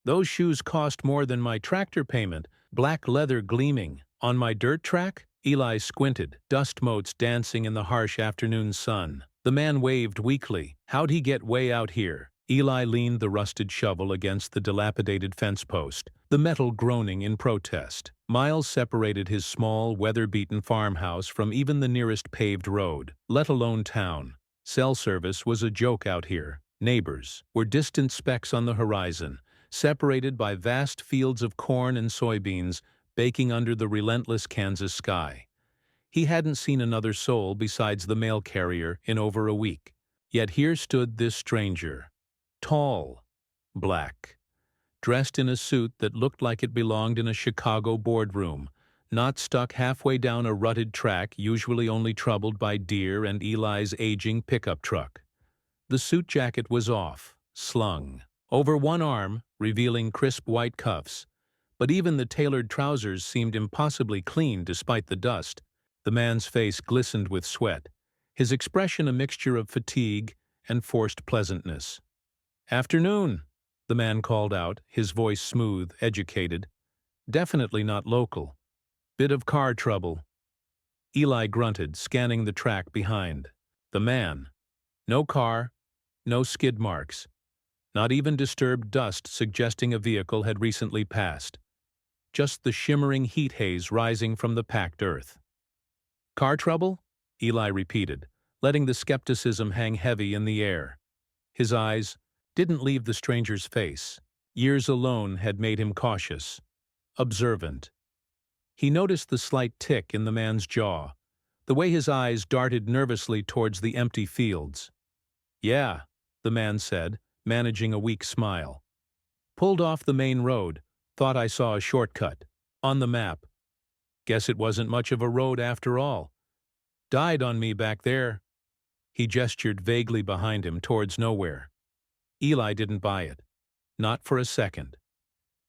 Those shoes cost more than my tractor payment, black leather gleaming. On my dirt track? Eli squinted, dust motes dancing in the harsh afternoon sun. The man waved weakly. How'd he get way out here? Eli leaned the rusted shovel against the dilapidated fence post, the metal groaning in protest. Miles separated his small, weather-beaten farmhouse from even the nearest paved road, let alone town. Cell service was a joke out here. Neighbors were distant specks on the horizon, separated by vast fields of corn and soybeans baking under the relentless Kansas sky. He hadn't seen another soul besides the mail carrier in over a week. Yet here stood this stranger. Tall, black, dressed in a suit that looked like it belonged in a Chicago boardroom, not stuck halfway down a rutted track usually only troubled by deer and Eli's aging pickup truck. The suit jacket was off, slung over one arm, revealing crisp white cuffs, but even the tailored trousers seemed impossibly clean despite the dust. The man's face glistened with sweat, his expression a mixture of fatigue and forced pleasantness. "Afternoon," the man called out, his voice smooth, educated. "Definitely not local. Bit of car trouble." Eli grunted, scanning the track behind. The man. No car, no skid marks. Not even disturbed dust suggesting a vehicle had recently passed. Just the shimmering heat haze rising from the packed earth. "Car trouble?" Eli repeated, letting the skepticism hang heavy in the air. His eyes didn't leave the stranger's face. Years alone had made him cautious, observant. He noticed the slight tick in the man's jaw, the way his eyes darted nervously towards the empty fields. "Yeah," the man said, managing a weak smile. "Pulled off the main road, thought I saw a shortcut. On the map. Guess it wasn't much of a road after all. Died on me back there." He gestured vaguely behind him towards nowhere. Eli didn't buy it. Not for a second.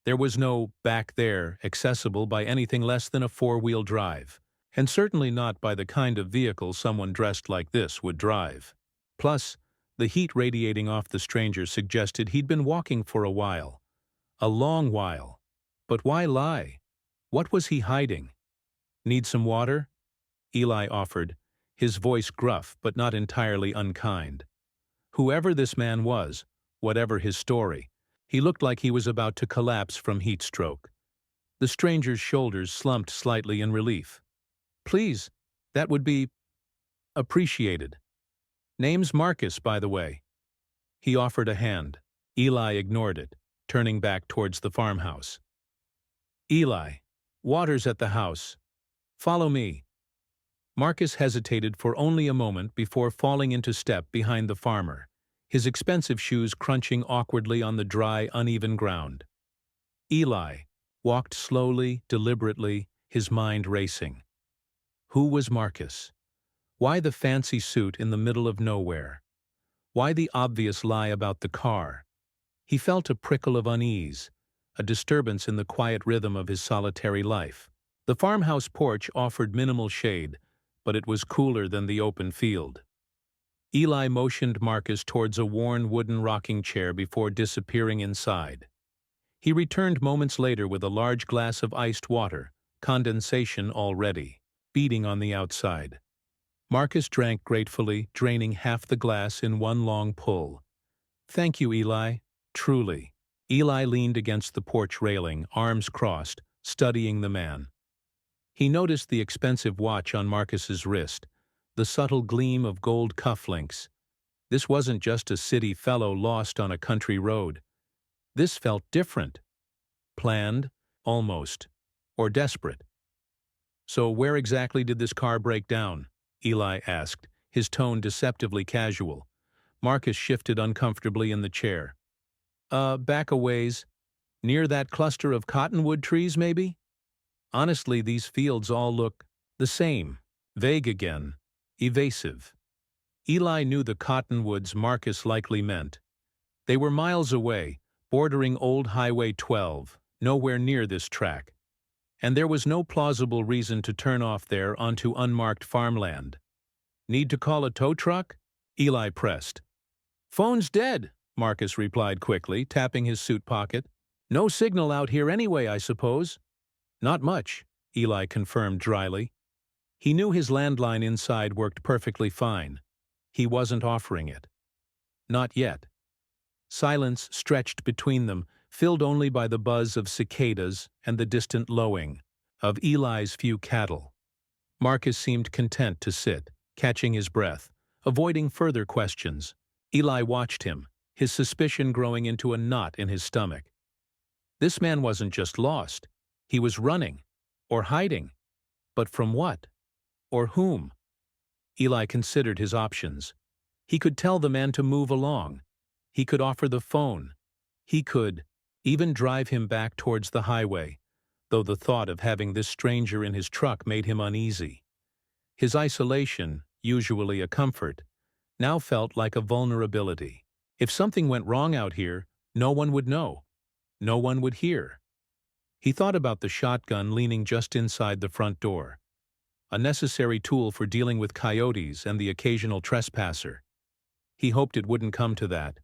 There was no back there accessible by anything less than a four-wheel drive, and certainly not by the kind of vehicle someone dressed like this would drive. Plus, the heat radiating off the stranger suggested he'd been walking for a while. A long while. But why lie? What was he hiding? "Need some water?" Eli offered, his voice gruff but not entirely unkind. Whoever this man was, whatever his story, he looked like he was about to collapse from heat stroke. The stranger's shoulders slumped slightly in relief. "Please, that would be appreciated. Name's Marcus, by the way." He offered a hand. Eli ignored it, turning back towards the farmhouse. "Eli, water's at the house. Follow me." Marcus hesitated for only a moment before falling into step behind the farmer, his expensive shoes crunching awkwardly on the dry, uneven ground. Eli walked slowly, deliberately, his mind racing. Who was Marcus? Why the fancy suit in the middle of nowhere? Why the obvious lie about the car? He felt a prickle of unease, a disturbance in the quiet rhythm of his solitary life. The farmhouse porch offered minimal shade, but it was cooler than the open field. Eli motioned Marcus towards a worn wooden rocking chair before disappearing inside. He returned moments later with a large glass of iced water, condensation already, beating on the outside. Marcus drank gratefully, draining half the glass in one long pull. "Thank you, Eli. Truly." Eli leaned against the porch railing, arms crossed, studying the man. He noticed the expensive watch on Marcus's wrist, the subtle gleam of gold cufflinks. This wasn't just a city fellow lost on a country road. This felt different. Planned, almost, or desperate. "So where exactly did this car break down?" Eli asked, his tone deceptively casual. Marcus shifted uncomfortably in the chair. Back a ways. Near that cluster of cottonwood trees, maybe? Honestly, these fields all look the same. Vague again. Evasive." Eli knew the cottonwoods Marcus likely meant. They were miles away, bordering Old Highway 12, nowhere near this track. And there was no plausible reason to turn off there onto unmarked farmland. "Need to call a tow truck?" Eli pressed. "Phone's dead," Marcus replied quickly, tapping his suit pocket. No signal out here anyway, I suppose. Not much, Eli confirmed dryly. He knew his landline inside worked perfectly fine. He wasn't offering it. Not yet. Silence stretched between them, filled only by the buzz of cicadas and the distant lowing of Eli's few cattle. Marcus seemed content to sit, catching his breath, avoiding further questions. Eli watched him, his suspicion growing into a knot in his stomach. This man wasn't just lost. He was running, or hiding. But from what? Or whom? Eli considered his options. He could tell the man to move along. He could offer the phone. He could even drive him back towards the highway, though the thought of having this stranger in his truck made him uneasy. His isolation, usually a comfort, now felt like a vulnerability. If something went wrong out here, no one would know. No one would hear. He thought about the shotgun leaning just inside the front door, a necessary tool for dealing with coyotes and the occasional trespasser. He hoped it wouldn't come to that.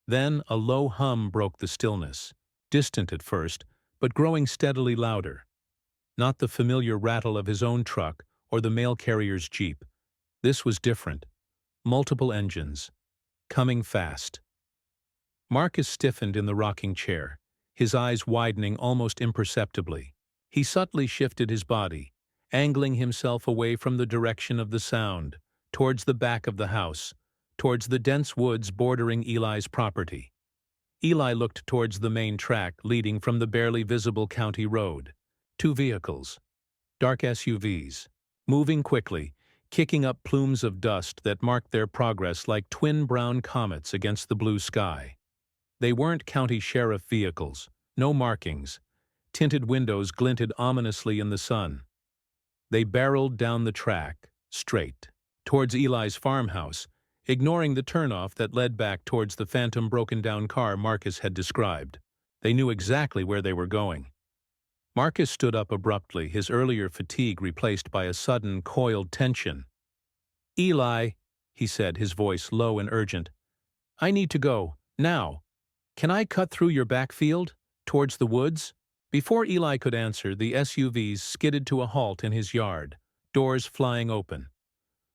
Then a low hum broke the stillness, distant at first, but growing steadily louder. Not the familiar rattle of his own truck or the mail carrier's jeep. This was different. Multiple engines. Coming fast. Marcus stiffened in the rocking chair, his eyes widening almost imperceptibly. He subtly shifted his body, angling himself away from the direction of the sound, towards the back of the house, towards the dense woods bordering Eli's property. Eli looked towards the main track leading from the barely visible county road. Two vehicles. Dark SUVs. Moving quickly, kicking up plumes of dust that marked their progress like twin brown comets against the blue sky. They weren't county sheriff vehicles. No markings. Tinted windows glinted ominously in the sun. They barreled down the track, straight, towards Eli's farmhouse, ignoring the turnoff that led back towards the phantom broken-down car Marcus had described. They knew exactly where they were going. Marcus stood up abruptly, his earlier fatigue replaced by a sudden, coiled tension. "Eli," he said, his voice low and urgent, "I need to go, now. Can I cut through your backfield, towards the woods?" Before Eli could answer, the SUVs skidded to a halt in his yard, doors flying open.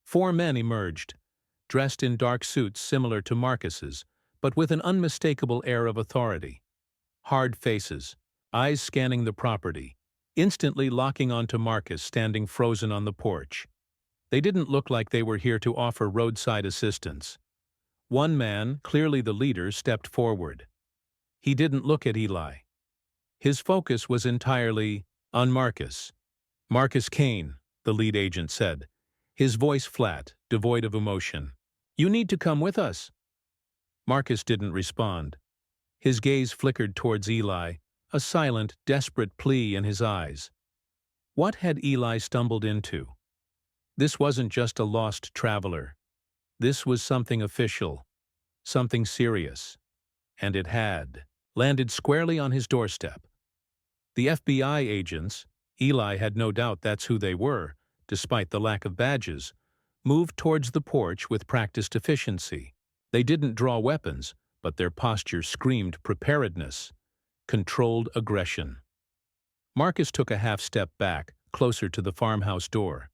Four men emerged, dressed in dark suits similar to Marcus's, but with an unmistakable air of authority. Hard faces, eyes scanning the property, instantly locking onto Marcus standing frozen on the porch. They didn't look like they were here to offer roadside assistance. One man, clearly the leader, stepped forward. He didn't look at Eli. His focus was entirely on Marcus. "Marcus Kane," the lead agent said, his voice flat, devoid of emotion. "You need to come with us." Marcus didn't respond. His gaze flickered towards Eli, a silent, desperate plea in his eyes. What had Eli stumbled into? This wasn't just a lost traveler. This was something official, something serious. And it had landed squarely on his doorstep. The FBI agents, Eli had no doubt that's who they were, despite the lack of badges, moved towards the porch with practiced efficiency. They didn't draw weapons, but their posture screamed preparedness, controlled aggression. Marcus took a half-step back, closer to the farmhouse door.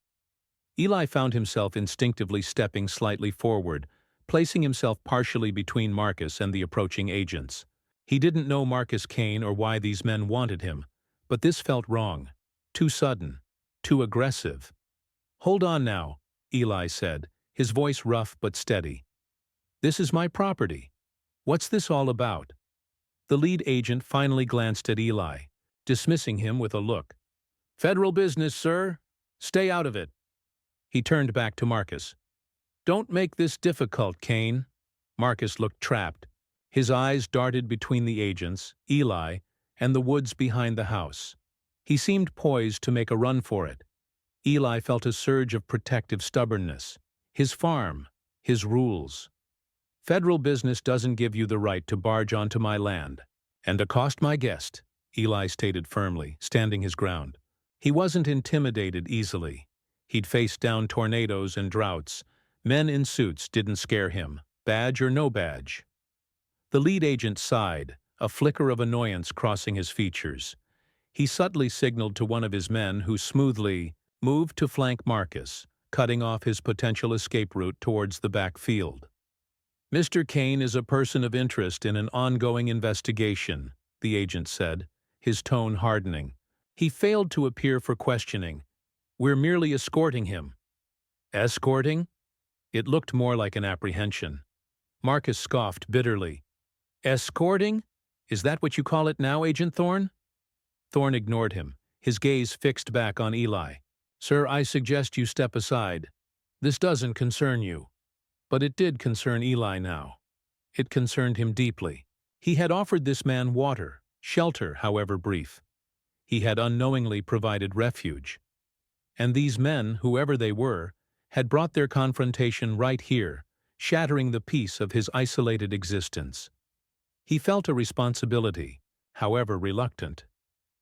Eli found himself instinctively stepping slightly forward, placing himself partially between Marcus and the approaching agents. He didn't know Marcus Kane or why these men wanted him, but this felt wrong, too sudden, too aggressive. "Hold on now," Eli said, his voice rough but steady. "This is my property. What's this all about?" The lead agent finally glanced at Eli, dismissing him with a look. "Federal business, sir. Stay out of it." He turned back to Marcus. "Don't make this difficult, Kane." Marcus looked trapped. His eyes darted between the agents, Eli, and the woods behind the house. He seemed poised to make a run for it. Eli felt a surge of protective stubbornness. His farm, his rules. "Federal business doesn't give you the right to barge onto my land and accost my guest," Eli stated firmly, standing his ground. He wasn't intimidated easily. He'd faced down tornadoes and droughts. Men in suits didn't scare him, badge or no badge. The lead agent sighed, a flicker of annoyance crossing his features. He subtly signaled to one of his men who smoothly moved to flank Marcus, cutting off his potential escape route towards the back field. "Mr. Kane is a person of interest in an ongoing investigation," the agent said, his tone hardening. He failed to appear for questioning. "We're merely escorting him." "Escorting?" It looked more like an apprehension. Marcus scoffed bitterly. "Escorting? Is that what you call it now, Agent Thorne?" Thorne ignored him, his gaze fixed back on Eli. "Sir, I suggest you step aside. This doesn't concern you." But it did concern Eli now. It concerned him deeply. He had offered this man water, shelter, however brief. He had unknowingly provided refuge. And these men, whoever they were, had brought their confrontation right here, shattering the peace of his isolated existence. He felt a responsibility, however reluctant.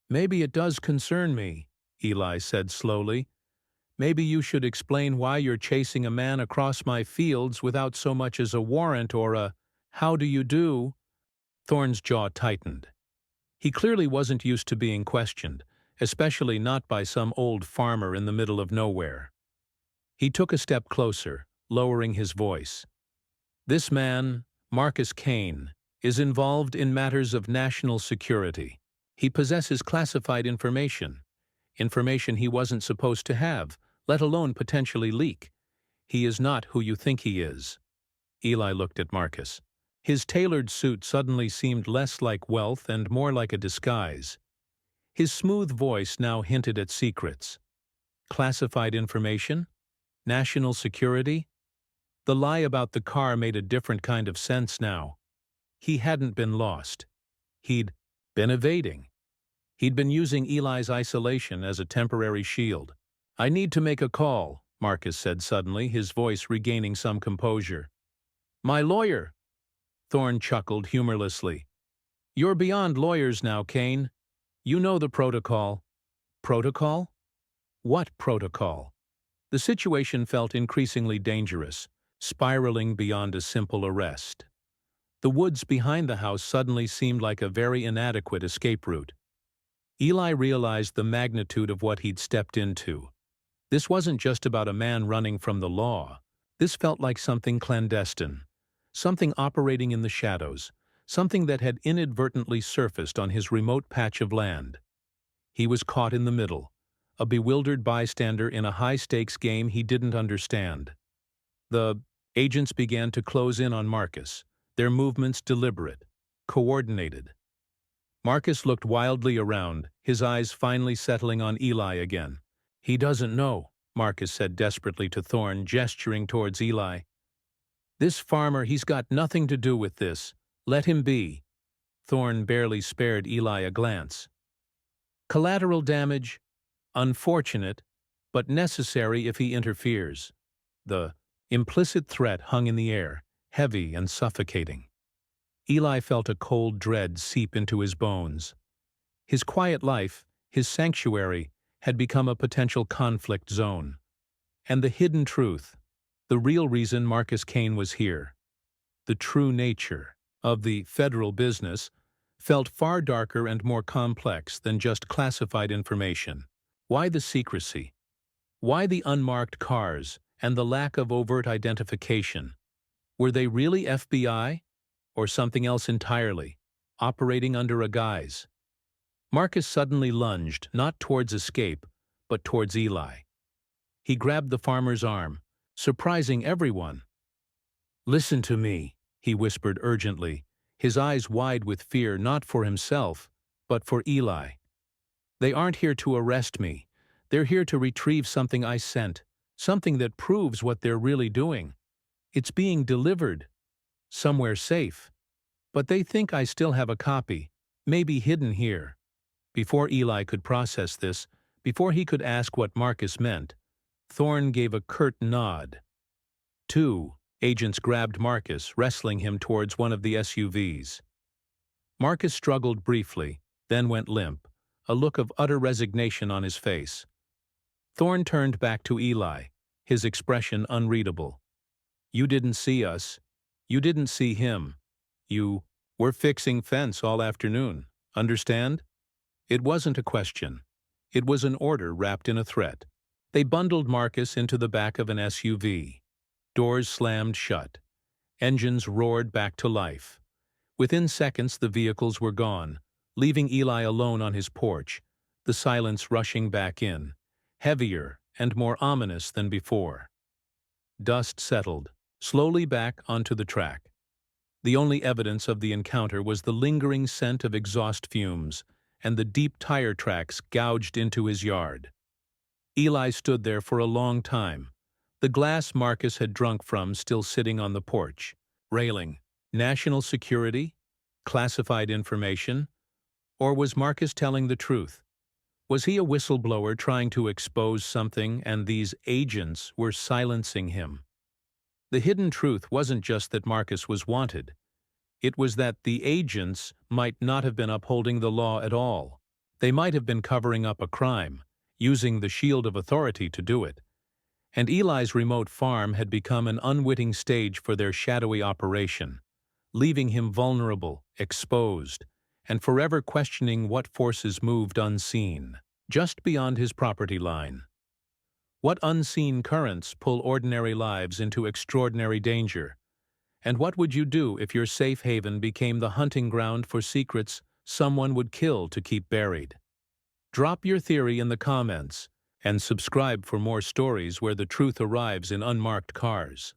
"Maybe it does concern me," Eli said slowly. "Maybe you should explain why you're chasing a man across my fields without so much as a warrant or a 'how do you do'?" Thorne's jaw tightened. He clearly wasn't used to being questioned, especially not by some old farmer in the middle of nowhere. He took a step closer, lowering his voice. "This man, Marcus Kane, is involved in matters of national security. He possesses classified information he wasn't supposed to have, let alone potentially leak. He is not who you think he is." Eli looked at Marcus. His tailored suit suddenly seemed less like wealth and more like a disguise. His smooth voice now hinted at secrets. Classified information? National security? The lie about the car made a different kind of sense now. He hadn't been lost. He'd been evading. He'd been using Eli's isolation as a temporary shield. "I need to make a call," Marcus said suddenly, his voice regaining some composure. "My lawyer!" Thorne chuckled humorlessly. "You're beyond lawyers now, Kane. You know the protocol." "Protocol? What protocol?" The situation felt increasingly dangerous, spiraling beyond a simple arrest. The woods behind the house suddenly seemed like a very inadequate escape route. Eli realized the magnitude of what he'd stepped into. This wasn't just about a man running from the law. This felt like something clandestine, something operating in the shadows, something that had inadvertently surfaced on his remote patch of land. He was caught in the middle, a bewildered bystander in a high-stakes game he didn't understand. The agents began to close in on Marcus, their movements deliberate, coordinated. Marcus looked wildly around, his eyes finally settling on Eli again. "He doesn't know," Marcus said desperately to Thorne, gesturing towards Eli. "This farmer, he's got nothing to do with this. Let him be." Thorne barely spared Eli a glance. "Collateral damage? Unfortunate, but necessary if he interferes." The implicit threat hung in the air, heavy and suffocating. Eli felt a cold dread seep into his bones. His quiet life, his sanctuary, had become a potential conflict zone. And the hidden truth, the real reason Marcus Kane was here, the true nature of the federal business, felt far darker and more complex than just classified information. Why the secrecy? Why the unmarked cars and the lack of overt identification? Were they really FBI? Or something else entirely, operating under a guise? Marcus suddenly lunged, not towards escape, but towards Eli. He grabbed the farmer's arm, surprising everyone. "Listen to me," he whispered urgently, his eyes wide with fear not for himself, but for Eli. "They aren't here to arrest me. They're here to retrieve something I sent, something that proves what they're really doing. It's being delivered. Somewhere safe. But they think I still have a copy, maybe hidden here." Before Eli could process this, before he could ask what Marcus meant, Thorne gave a curt nod. Two agents grabbed Marcus, wrestling him towards one of the SUVs. Marcus struggled briefly, then went limp, a look of utter resignation on his face. Thorne turned back to Eli, his expression unreadable. "You didn't see us. You didn't see him. You "We're fixing fence all afternoon. Understand?" It wasn't a question. It was an order wrapped in a threat. They bundled Marcus into the back of an SUV. Doors slammed shut. Engines roared back to life. Within seconds, the vehicles were gone, leaving Eli alone on his porch, the silence rushing back in, heavier and more ominous than before. Dust settled, slowly back onto the track. The only evidence of the encounter was the lingering scent of exhaust fumes and the deep tire tracks gouged into his yard. Eli stood there for a long time, the glass Marcus had drunk from still sitting on the porch, railing. National security? Classified information? Or was Marcus telling the truth? Was he a whistleblower trying to expose something and these agents were silencing him? The hidden truth wasn't just that Marcus was wanted. It was that the agents might not have been upholding the law at all. They might have been covering up a crime, using the shield of authority to do it. And Eli's remote farm had become an unwitting stage for their shadowy operation, leaving him vulnerable, exposed, and forever questioning what forces moved unseen, just beyond his property line. What unseen currents pull ordinary lives into extraordinary danger? And what would you do if your safe haven became the hunting ground for secrets someone would kill to keep buried? Drop your theory in the comments, and subscribe for more stories where the truth arrives in unmarked cars.